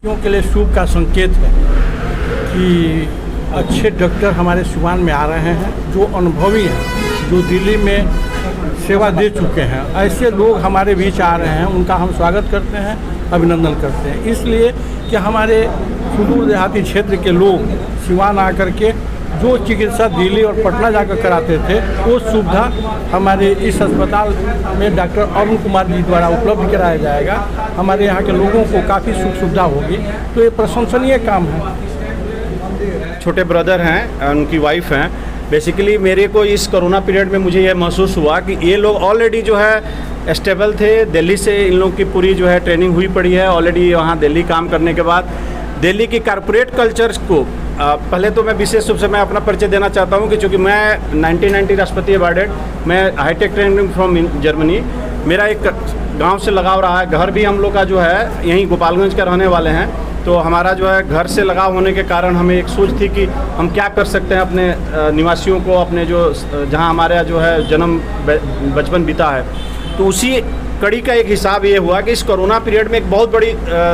के लिए शुभ का संकेत है कि अच्छे डॉक्टर हमारे सिवान में आ रहे हैं, जो अनुभवी हैं, जो दिल्ली में सेवा दे चुके हैं। ऐसे लोग हमारे बीच आ रहे हैं, उनका हम स्वागत करते हैं, अभिनंदन करते हैं। इसलिए कि हमारे सुदूर देहाती क्षेत्र के लोग सिवान आकर के जो चिकित्सा दिल्ली और पटना जाकर कराते थे, वो सुविधा हमारे इस अस्पताल में डॉक्टर अरुण कुमार जी द्वारा उपलब्ध कराया जाएगा। हमारे यहाँ के लोगों को काफ़ी सुख सुविधा होगी, तो ये प्रशंसनीय काम है। छोटे ब्रदर हैं, उनकी वाइफ हैं। बेसिकली मेरे को इस कोरोना पीरियड में मुझे यह महसूस हुआ कि ये लोग ऑलरेडी जो है स्टेबल थे। दिल्ली से इन लोग की पूरी जो है ट्रेनिंग हुई पड़ी है ऑलरेडी। वहाँ दिल्ली काम करने के बाद दिल्ली की कॉरपोरेट कल्चर्स को पहले तो मैं विशेष रूप से मैं अपना परिचय देना चाहता हूँ कि चूँकि मैं 1990 राष्ट्रपति अवार्डेड, मैं हाईटेक ट्रेनिंग फ्रॉम जर्मनी। मेरा एक गांव से लगाव रहा है। घर भी हम लोग का जो है यहीं गोपालगंज का रहने वाले हैं, तो हमारा जो है घर से लगाव होने के कारण हमें एक सोच थी कि हम क्या कर सकते हैं अपने निवासियों को, अपने जो जहां हमारा जो है जन्म बचपन बीता है। तो उसी कड़ी का एक हिसाब ये हुआ कि इस कोरोना पीरियड में एक बहुत बड़ी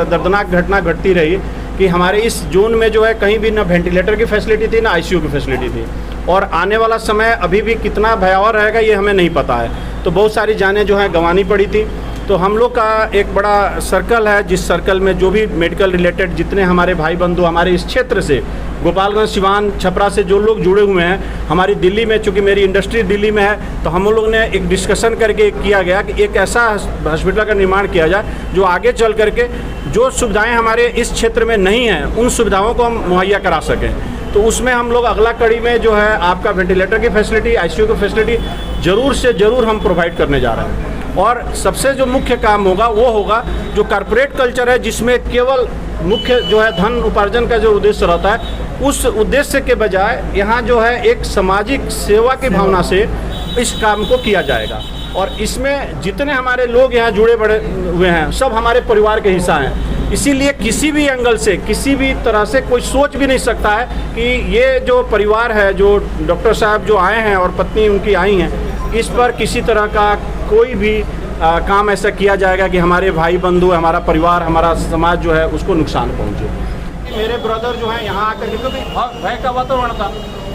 दर्दनाक घटना घटती रही कि हमारे इस जोन में जो है कहीं भी ना वेंटिलेटर की फैसिलिटी थी, ना आईसीयू की फैसिलिटी थी। और आने वाला समय अभी भी कितना भयावह रहेगा ये हमें नहीं पता है। तो बहुत सारी जानें जो हैं गंवानी पड़ी थी। तो हम लोग का एक बड़ा सर्कल है, जिस सर्कल में जो भी मेडिकल रिलेटेड जितने हमारे भाई बंधु हमारे इस क्षेत्र से, गोपालगंज, सिवान, छपरा से जो लोग जुड़े हुए हैं, हमारी दिल्ली में, चूँकि मेरी इंडस्ट्री दिल्ली में है, तो हम लोग ने एक डिस्कशन करके किया गया कि एक ऐसा हॉस्पिटल का निर्माण किया जाए जो आगे चल करके जो सुविधाएँ हमारे इस क्षेत्र में नहीं हैं, उन सुविधाओं को हम मुहैया करा सकें। तो उसमें हम लोग अगला कड़ी में जो है आपका वेंटिलेटर की फैसिलिटी, आईसीयू की फैसिलिटी ज़रूर से ज़रूर हम प्रोवाइड करने जा रहे हैं। और सबसे जो मुख्य काम होगा वो होगा जो कॉरपोरेट कल्चर है, जिसमें केवल मुख्य जो है धन उपार्जन का जो उद्देश्य रहता है, उस उद्देश्य के बजाय यहाँ जो है एक सामाजिक सेवा की भावना से इस काम को किया जाएगा। और इसमें जितने हमारे लोग यहाँ जुड़े बड़े हुए हैं, सब हमारे परिवार के हिस्सा हैं। इसीलिए किसी भी एंगल से, किसी भी तरह से कोई सोच भी नहीं सकता है कि ये जो परिवार है, जो डॉक्टर साहब जो आए हैं और पत्नी उनकी आई हैं, इस पर किसी तरह का कोई भी काम ऐसा किया जाएगा कि हमारे भाई बंधु, हमारा परिवार, हमारा समाज जो है उसको नुकसान पहुंचे। मेरे ब्रदर जो हैं यहाँ आकर के, क्योंकि भय का वातावरण था,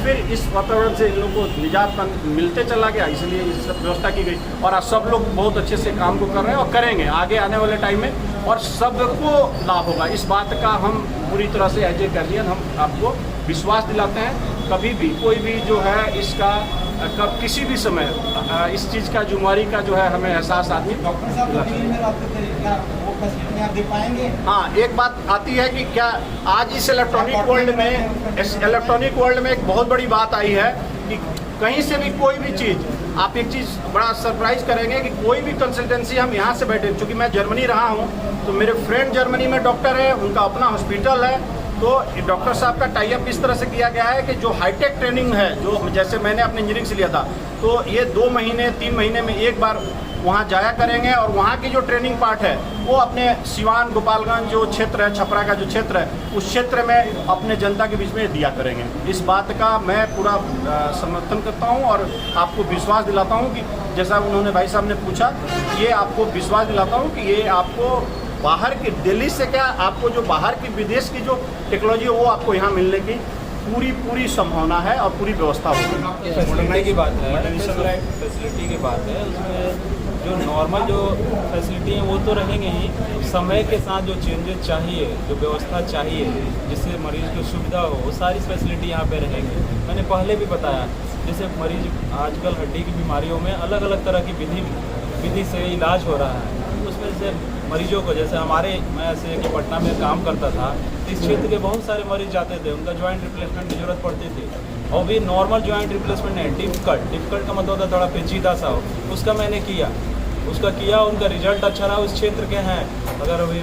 फिर इस वातावरण से इन लोगों को निजात मिलते चला गया, इसलिए इस सब व्यवस्था की गई। और आज सब लोग बहुत अच्छे से काम को कर रहे हैं और करेंगे आगे आने वाले टाइम में, और सबको लाभ होगा। इस बात का हम पूरी तरह से एज ए गार्जियन हम आपको विश्वास दिलाते हैं। कभी भी कोई भी जो है इसका किसी भी समय इस चीज़ का जिम्मेवारी का जो है हमें एहसास आदमी। हाँ, एक बात आती है कि क्या आज इस इलेक्ट्रॉनिक वर्ल्ड में एक बहुत बड़ी बात आई है कि कहीं से भी कोई भी चीज़, आप एक चीज़ बड़ा सरप्राइज करेंगे कि कोई भी कंसल्टेंसी हम यहाँ से बैठे, चूँकि मैं जर्मनी रहा हूँ, तो मेरे फ्रेंड जर्मनी में डॉक्टर है, उनका अपना हॉस्पिटल है। तो डॉक्टर साहब का टाई अप इस तरह से किया गया है कि जो हाईटेक ट्रेनिंग है, जो जैसे मैंने अपने इंजीनियरिंग से लिया था, तो ये 2 महीने 3 महीने में एक बार वहाँ जाया करेंगे और वहाँ की जो ट्रेनिंग पार्ट है वो अपने सिवान, गोपालगंज जो क्षेत्र है, छपरा का जो क्षेत्र है, उस क्षेत्र में अपने जनता के बीच में दिया करेंगे। इस बात का मैं पूरा समर्थन करता हूँ और आपको विश्वास दिलाता हूँ कि जैसा उन्होंने भाई साहब ने पूछा, ये आपको विश्वास दिलाता हूँ कि ये आपको बाहर की, दिल्ली से क्या, आपको जो बाहर की, विदेश की जो टेक्नोलॉजी है वो आपको यहाँ मिलने की पूरी संभावना है और पूरी व्यवस्था होगी। फैसिलिटी की बात है, फैसिलिटी की बात है, उसमें जो नॉर्मल जो फैसिलिटी हैं वो तो रहेंगे ही, समय के साथ जो चेंजेस चाहिए, जो व्यवस्था चाहिए जिससे मरीज़ को सुविधा हो, वो सारी फैसिलिटी यहाँ पे रहेंगी। मैंने पहले भी बताया, जैसे मरीज आजकल हड्डी की बीमारियों में अलग अलग तरह की विधि से इलाज हो रहा है। उसमें से मरीजों को, जैसे मैं ऐसे कि पटना में काम करता था, इस क्षेत्र के बहुत सारे मरीज जाते थे, उनका जॉइंट रिप्लेसमेंट की जरूरत पड़ती थी, और भी नॉर्मल जॉइंट रिप्लेसमेंट है, डिफिकल्ट का मतलब होता है थोड़ा पेचीदा सा हो, उसका मैंने किया, उनका रिजल्ट अच्छा रहा। उस क्षेत्र के हैं, अगर अभी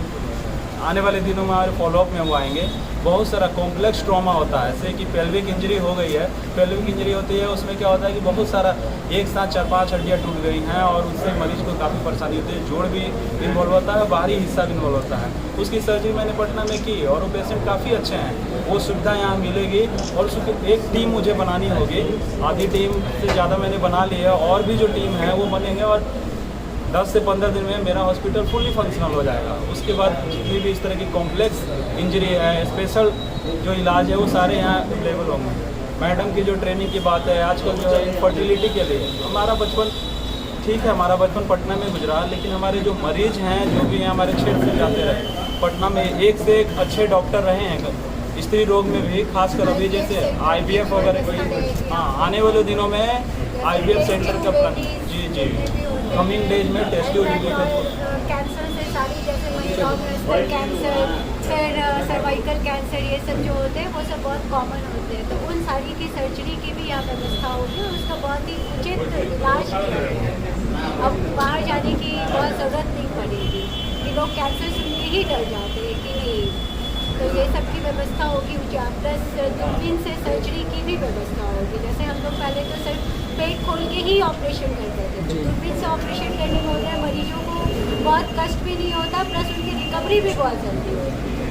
आने वाले दिनों में हमारे फॉलोअप में वो आएंगे। बहुत सारा कॉम्प्लेक्स ट्रॉमा होता है, जैसे कि पेल्विक इंजरी हो गई है, पेल्विक इंजरी होती है, उसमें क्या होता है कि बहुत सारा एक साथ 4-5 हड्डियाँ टूट गई हैं और उससे मरीज को काफ़ी परेशानी होती है। जोड़ भी इन्वॉल्व होता है, बाहरी हिस्सा भी इन्वॉल्व होता है। उसकी सर्जरी मैंने पटना में की और वो पेशेंट काफ़ी अच्छे हैं, वो सुविधा यहाँ मिलेगी। और उसकी एक टीम मुझे बनानी होगी, आधी टीम से ज़्यादा मैंने बना ली है, और भी जो टीम है वो बनेंगे। और 10 से 15 दिन में मेरा हॉस्पिटल फुली फंक्शनल हो जाएगा। उसके बाद जितनी भी इस तरह की कॉम्प्लेक्स इंजरी है, स्पेशल जो इलाज है, वो सारे यहाँ अवेलेबल होंगे। मैडम की जो ट्रेनिंग की बात है, आजकल जो है इनफर्टिलिटी के लिए हमारा बचपन, ठीक है हमारा बचपन पटना में गुजरा, लेकिन हमारे जो मरीज हैं जो भी हैं हमारे क्षेत्र से जाते रहे, पटना में एक से एक अच्छे डॉक्टर रहे हैं। स्त्री रोग में भी खासकर अभी जैसे IVF वगैरह की, हाँ आने वाले दिनों में IVF सेंटर का प्लान, जी कमिंग डेज में टेस्ट कैंसर से सारी जैसे महिलाओं में स्तन कैंसर, फिर सर्वाइकल कैंसर, ये सब जो होते हैं वो सब बहुत कॉमन होते हैं। तो उन सारी की सर्जरी की भी यहाँ व्यवस्था होगी और उसका बहुत ही उचित इलाज किया गया। अब बाहर जाने की बहुत ज़रूरत नहीं पड़ेगी कि लोग कैंसर सुन के ही डर जाते हैं कि नहीं, तो ये सब की व्यवस्था होगी। प्लस दूरबीन से सर्जरी की भी व्यवस्था होगी। जैसे हम लोग पहले तो सिर्फ पेट खोल के ही ऑपरेशन करते थे, तो दूरबीन से ऑपरेशन करने में होता है मरीजों को बहुत कष्ट भी नहीं होता, प्लस उनकी रिकवरी भी बहुत जल्दी होती है।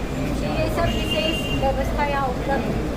ये सब विशेष व्यवस्था यहाँ उपलब्ध